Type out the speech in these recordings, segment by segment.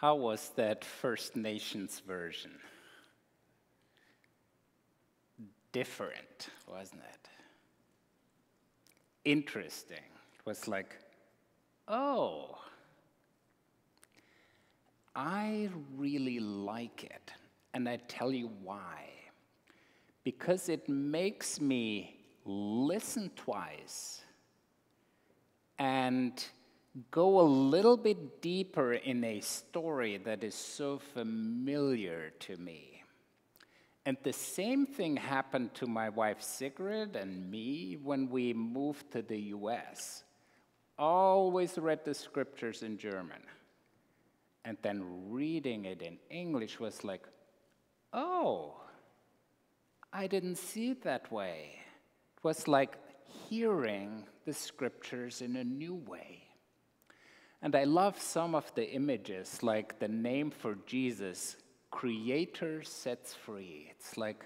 How was that First Nations version? Different, wasn't it? Interesting. It was like, oh, I really like it. And I tell you why. Because it makes me listen twice and go a little bit deeper in a story that is so familiar to me. And the same thing happened to my wife Sigrid and me when we moved to the US. Always read the scriptures in German. And then reading it in English was like, oh, I didn't see it that way. It was like hearing the scriptures in a new way. And I love some of the images, like the name for Jesus, Creator Sets Free. It's like,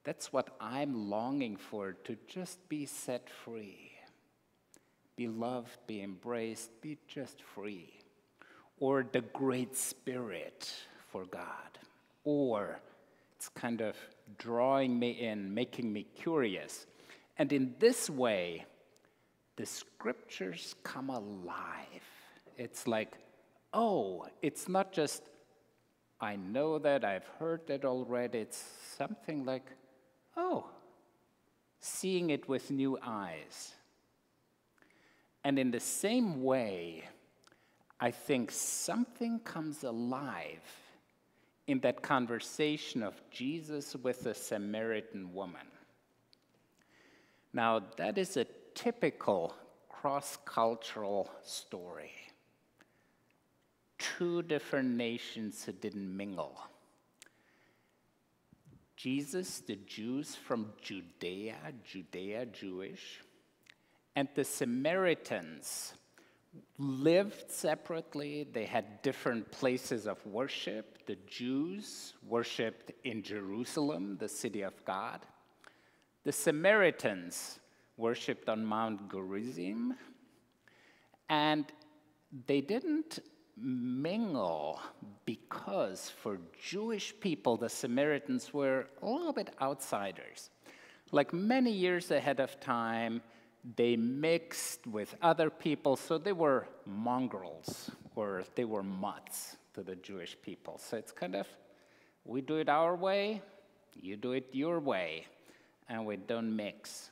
that's what I'm longing for, to just be set free. Be loved, be embraced, be just free. Or the Great Spirit for God. Or it's kind of drawing me in, making me curious. And in this way, the scriptures come alive. It's like, oh, it's not just, I know that, I've heard that already. It's something like, oh, seeing it with new eyes. And in the same way, I think something comes alive in that conversation of Jesus with the Samaritan woman. Now, that is a typical cross-cultural story. Two different nations that didn't mingle. Jesus, the Jews from Judea, Jewish, and the Samaritans lived separately. They had different places of worship. The Jews worshiped in Jerusalem, the city of God. The Samaritans worshiped on Mount Gerizim. And they didn't mingle because for Jewish people, the Samaritans were a little bit outsiders. Like many years ahead of time, they mixed with other people, so they were mongrels, or they were mutts to the Jewish people. So it's kind of, we do it our way, you do it your way, and we don't mix.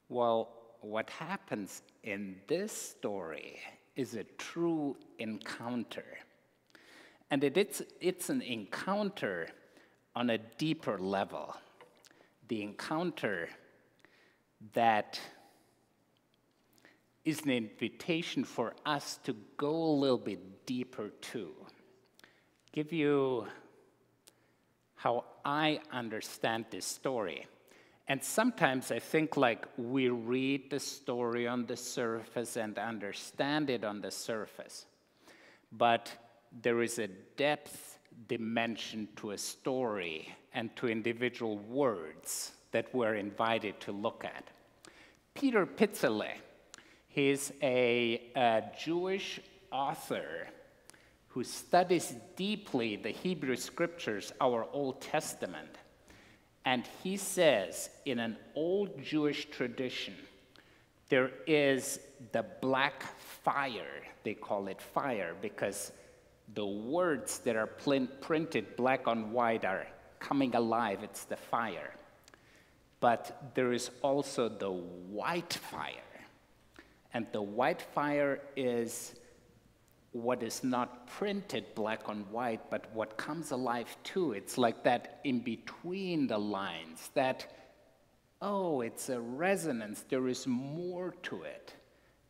Well, what happens in this story is a true encounter. And it's an encounter on a deeper level. The encounter that is an invitation for us to go a little bit deeper too. Give you how I understand this story. And sometimes I think like we read the story on the surface and understand it on the surface. But there is a depth dimension to a story and to individual words that we're invited to look at. Peter Pitzele, he's a Jewish author who studies deeply the Hebrew Scriptures, our Old Testament. And he says, in an old Jewish tradition, there is the black fire. They call it fire because the words that are printed black on white are coming alive. It's the fire. But there is also the white fire. And the white fire is what is not printed black on white, but what comes alive too. It's like that in between the lines, that, oh, it's a resonance. There is more to it.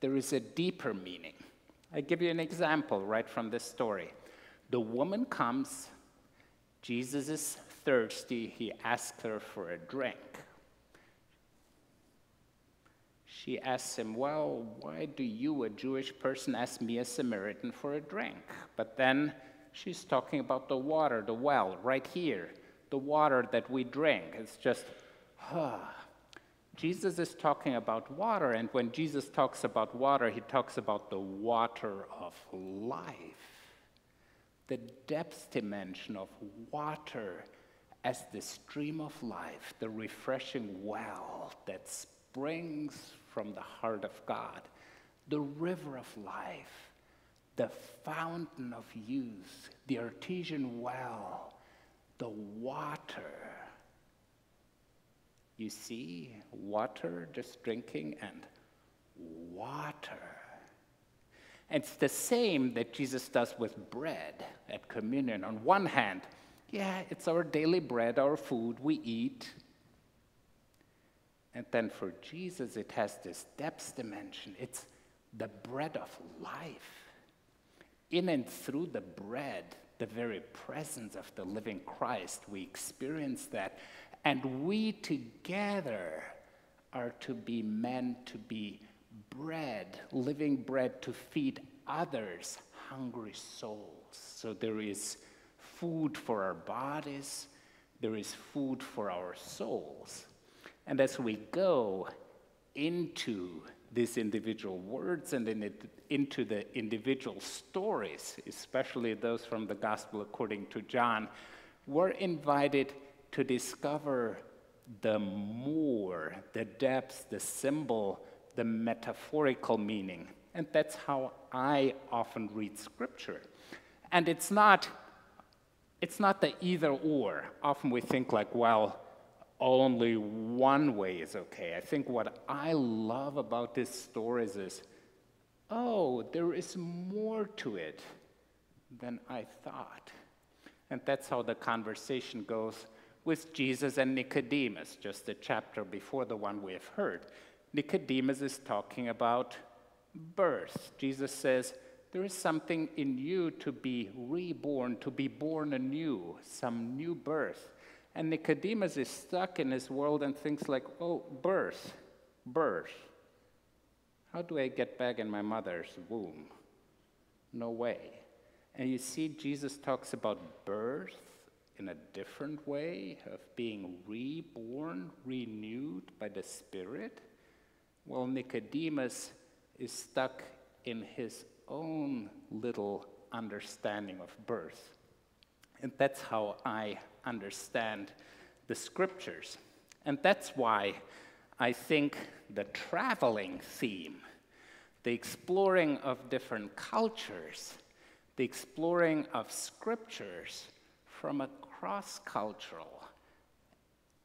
There is a deeper meaning. I give you an example right from this story. The woman comes, Jesus is thirsty, he asks her for a drink. She asks him, well, why do you, a Jewish person, ask me, a Samaritan, for a drink? But then she's talking about the water, the well, right here, the water that we drink. It's just, Jesus is talking about water, and when Jesus talks about water, he talks about the water of life. the depth dimension of water as the stream of life, the refreshing well that springs from the heart of God, the river of life, the fountain of youth, the artesian well, the water. You see, water, just drinking, and water. It's the same that Jesus does with bread at communion. On one hand, yeah, it's our daily bread, our food we eat. And then for Jesus, it has this depth dimension. It's the bread of life. In and through the bread, the very presence of the living Christ, we experience that. And we together are to be meant to be bread, living bread to feed others, hungry souls. So there is food for our bodies, there is food for our souls. And as we go into these individual words and into the individual stories, especially those from the Gospel according to John, we're invited to discover the more, the depth, the symbol, the metaphorical meaning. And that's how I often read Scripture. And it's not the either or. Often we think like, well, only one way is okay. I think what I love about these stories is, oh, there is more to it than I thought. And that's how the conversation goes with Jesus and Nicodemus, just a chapter before the one we have heard. Nicodemus is talking about birth. Jesus says, there is something in you to be reborn, to be born anew, some new birth. And Nicodemus is stuck in his world and thinks like, oh, birth. How do I get back in my mother's womb? No way. And you see, Jesus talks about birth in a different way, of being reborn, renewed by the Spirit. Well, Nicodemus is stuck in his own little understanding of birth. And that's how I understand the Scriptures. And that's why I think the traveling theme, the exploring of different cultures, the exploring of Scriptures from a cross-cultural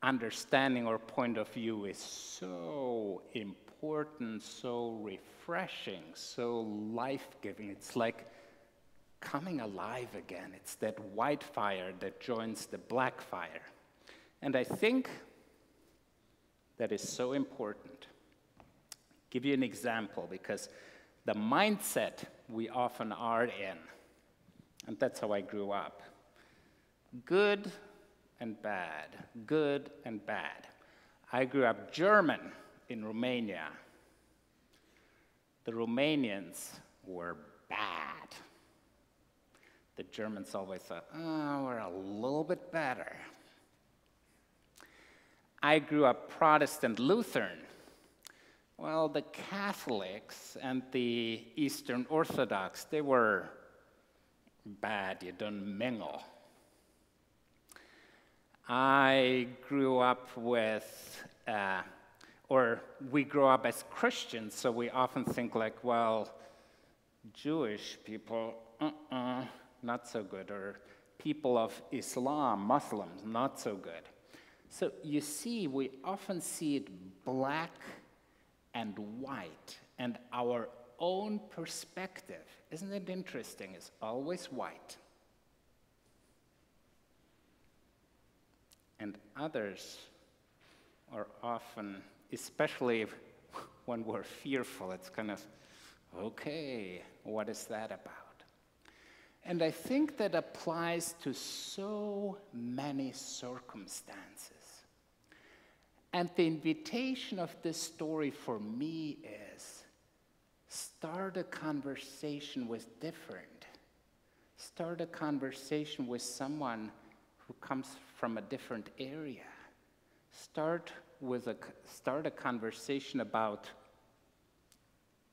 understanding or point of view is so important, so refreshing, so life-giving. It's like coming alive again. It's that white fire that joins the black fire. And I think that is so important. Give you an example, because the mindset we often are in, and that's how I grew up. Good and bad, good and bad. I grew up German in Romania. The Romanians were bad. The Germans always thought, oh, we're a little bit better. I grew up Protestant Lutheran. Well, the Catholics and the Eastern Orthodox, they were bad. You don't mingle. I grew up with, we grew up as Christians, so we often think like, well, Jewish people, not so good, or people of Islam, Muslims, not so good. So you see, we often see it black and white, and our own perspective, isn't it interesting, is always white. And others are often, especially when we're fearful, it's kind of, okay, what is that about? And I think that applies to so many circumstances. And the invitation of this story for me is, start a conversation with different. Start a conversation with someone who comes from a different area. Start a conversation about,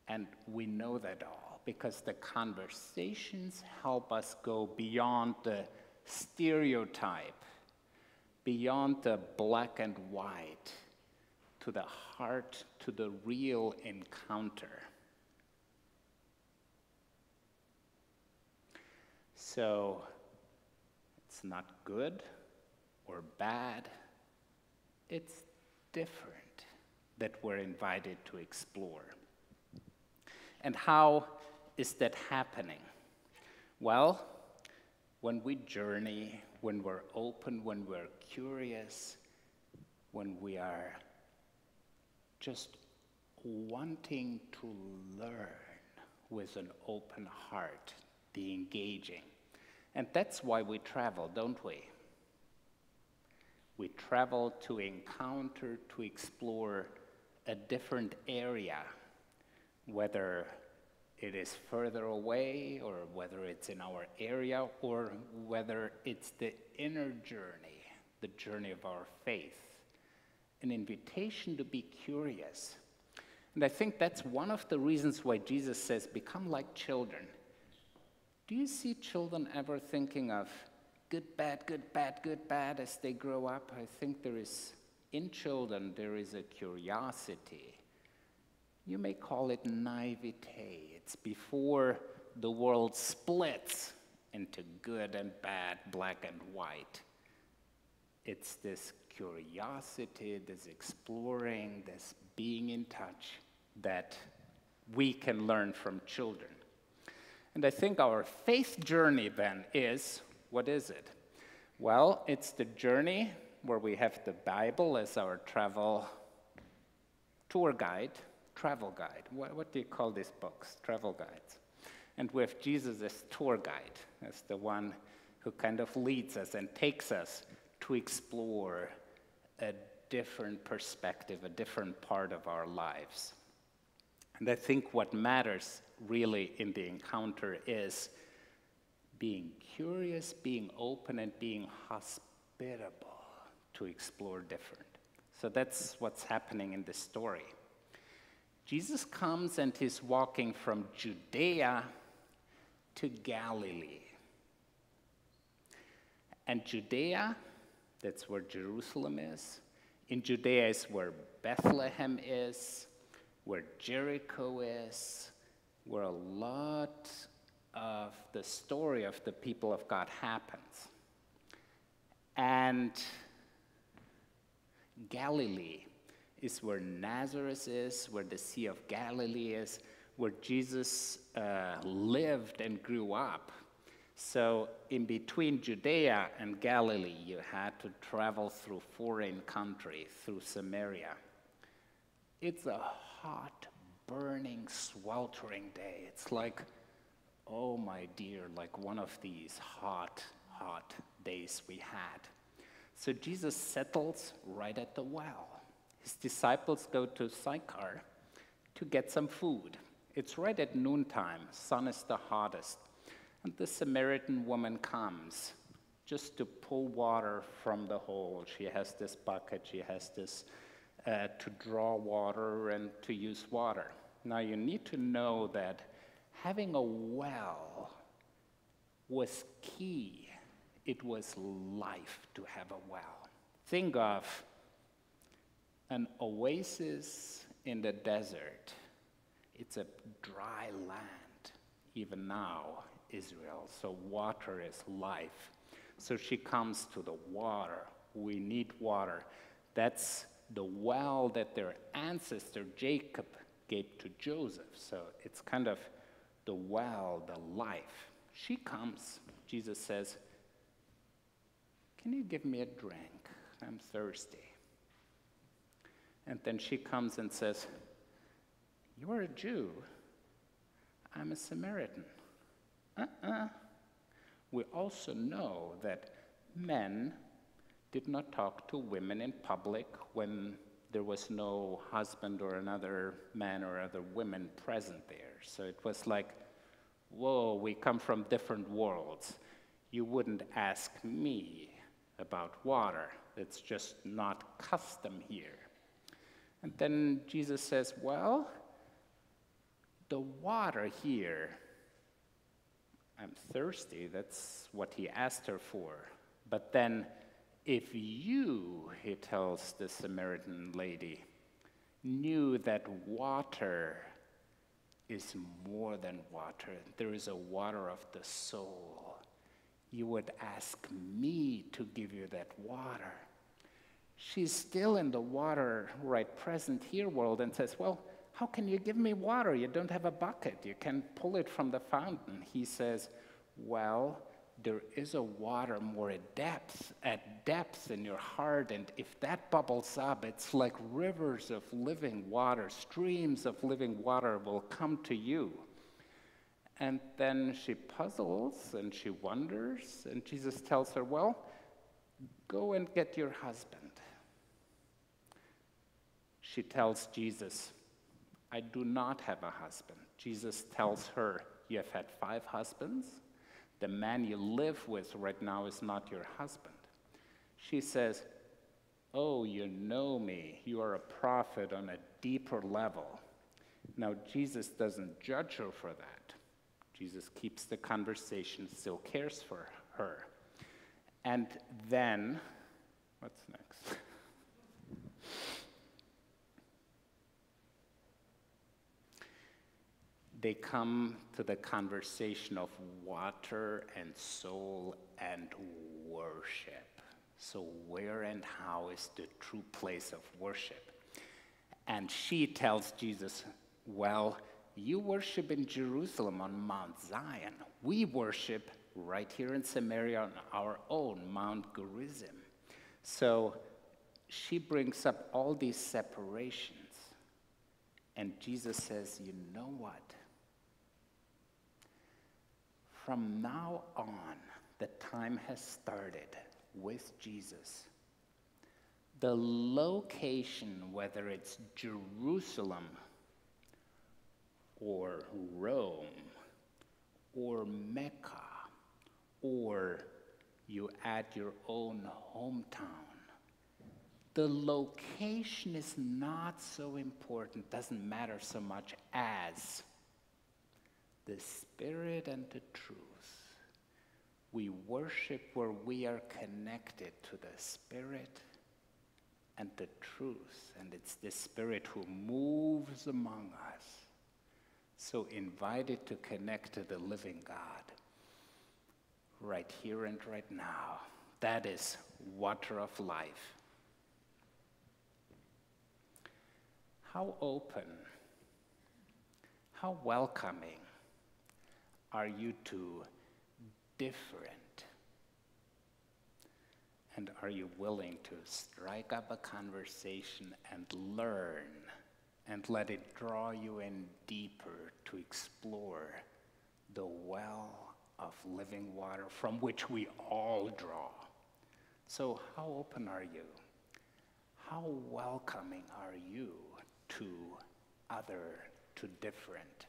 and we know that all, because the conversations help us go beyond the stereotype, beyond the black and white, to the heart, to the real encounter. So it's not good or bad, it's different that we're invited to explore. And how is that happening? Well, when we journey, when we're open, when we're curious, when we are just wanting to learn with an open heart, the engaging. And that's why we travel, don't we? We travel to encounter, to explore a different area, whether it is further away, or whether it's in our area, or whether it's the inner journey, the journey of our faith. An invitation to be curious. And I think that's one of the reasons why Jesus says, become like children. Do you see children ever thinking of good, bad, good, bad, good, bad as they grow up? I think in children, there is a curiosity. You may call it naivete. It's before the world splits into good and bad, black and white. It's this curiosity, this exploring, this being in touch that we can learn from children. And I think our faith journey then is, what is it? Well, it's the journey where we have the Bible as our travel guide. What do you call these books? Travel guides. And we have Jesus as tour guide, as the one who kind of leads us and takes us to explore a different perspective, a different part of our lives. And I think what matters really in the encounter is being curious, being open, and being hospitable to explore different. So that's what's happening in this story. Jesus comes and he's walking from Judea to Galilee. And Judea, that's where Jerusalem is. In Judea is where Bethlehem is, where Jericho is, where a lot of the story of the people of God happens. And Galilee is where Nazareth is, where the Sea of Galilee is, where Jesus lived and grew up. So in between Judea and Galilee, you had to travel through foreign country, through Samaria. It's a hot, burning, sweltering day. It's like, oh my dear, like one of these hot, hot days we had. So Jesus settles right at the well. His disciples go to Sychar to get some food. It's right at noontime, sun is the hottest. And the Samaritan woman comes just to pull water from the hole. She has this bucket, she has this to draw water and to use water. Now you need to know that having a well was key. It was life to have a well. Think of an oasis in the desert. It's a dry land, even now, Israel. So water is life. So she comes to the water. We need water. That's the well that their ancestor Jacob gave to Joseph. So it's kind of the well, the life. She comes. Jesus says, "Can you give me a drink? I'm thirsty." And then she comes and says, "You're a Jew. I'm a Samaritan." We also know that men did not talk to women in public when there was no husband or another man or other women present there. So it was like, whoa, we come from different worlds. You wouldn't ask me about water. It's just not custom here. And then Jesus says, well, the water here, I'm thirsty, that's what he asked her for. But then, if you, he tells the Samaritan lady, knew that water is more than water, there is a water of the soul, you would ask me to give you that water. She's still in the water right present here world and says, well, how can you give me water? You don't have a bucket. You can pull it from the fountain. He says, well, there is a water more at depths in your heart, and if that bubbles up, it's like rivers of living water, streams of living water will come to you. And then she puzzles and she wonders, and Jesus tells her, well, go and get your husband. She tells Jesus, I do not have a husband. Jesus tells her, you have had 5 husbands. The man you live with right now is not your husband. She says, oh, you know me. You are a prophet on a deeper level. Now, Jesus doesn't judge her for that. Jesus keeps the conversation, still cares for her. And then, what's next? They come to the conversation of water and soul and worship. So where and how is the true place of worship? And she tells Jesus, well, you worship in Jerusalem on Mount Zion. We worship right here in Samaria on our own, Mount Gerizim. So she brings up all these separations. And Jesus says, you know what? From now on, the time has started with Jesus. The location, whether it's Jerusalem or Rome or Mecca, or you add your own hometown, the location is not so important, doesn't matter so much as the Spirit and the truth. We worship where we are connected to the Spirit and the truth, and it's the Spirit who moves among us. So invited to connect to the living God right here and right now. That is water of life. How open, how welcoming are you to different? And are you willing to strike up a conversation and learn and let it draw you in deeper to explore the well of living water from which we all draw? So how open are you? How welcoming are you to other, to different?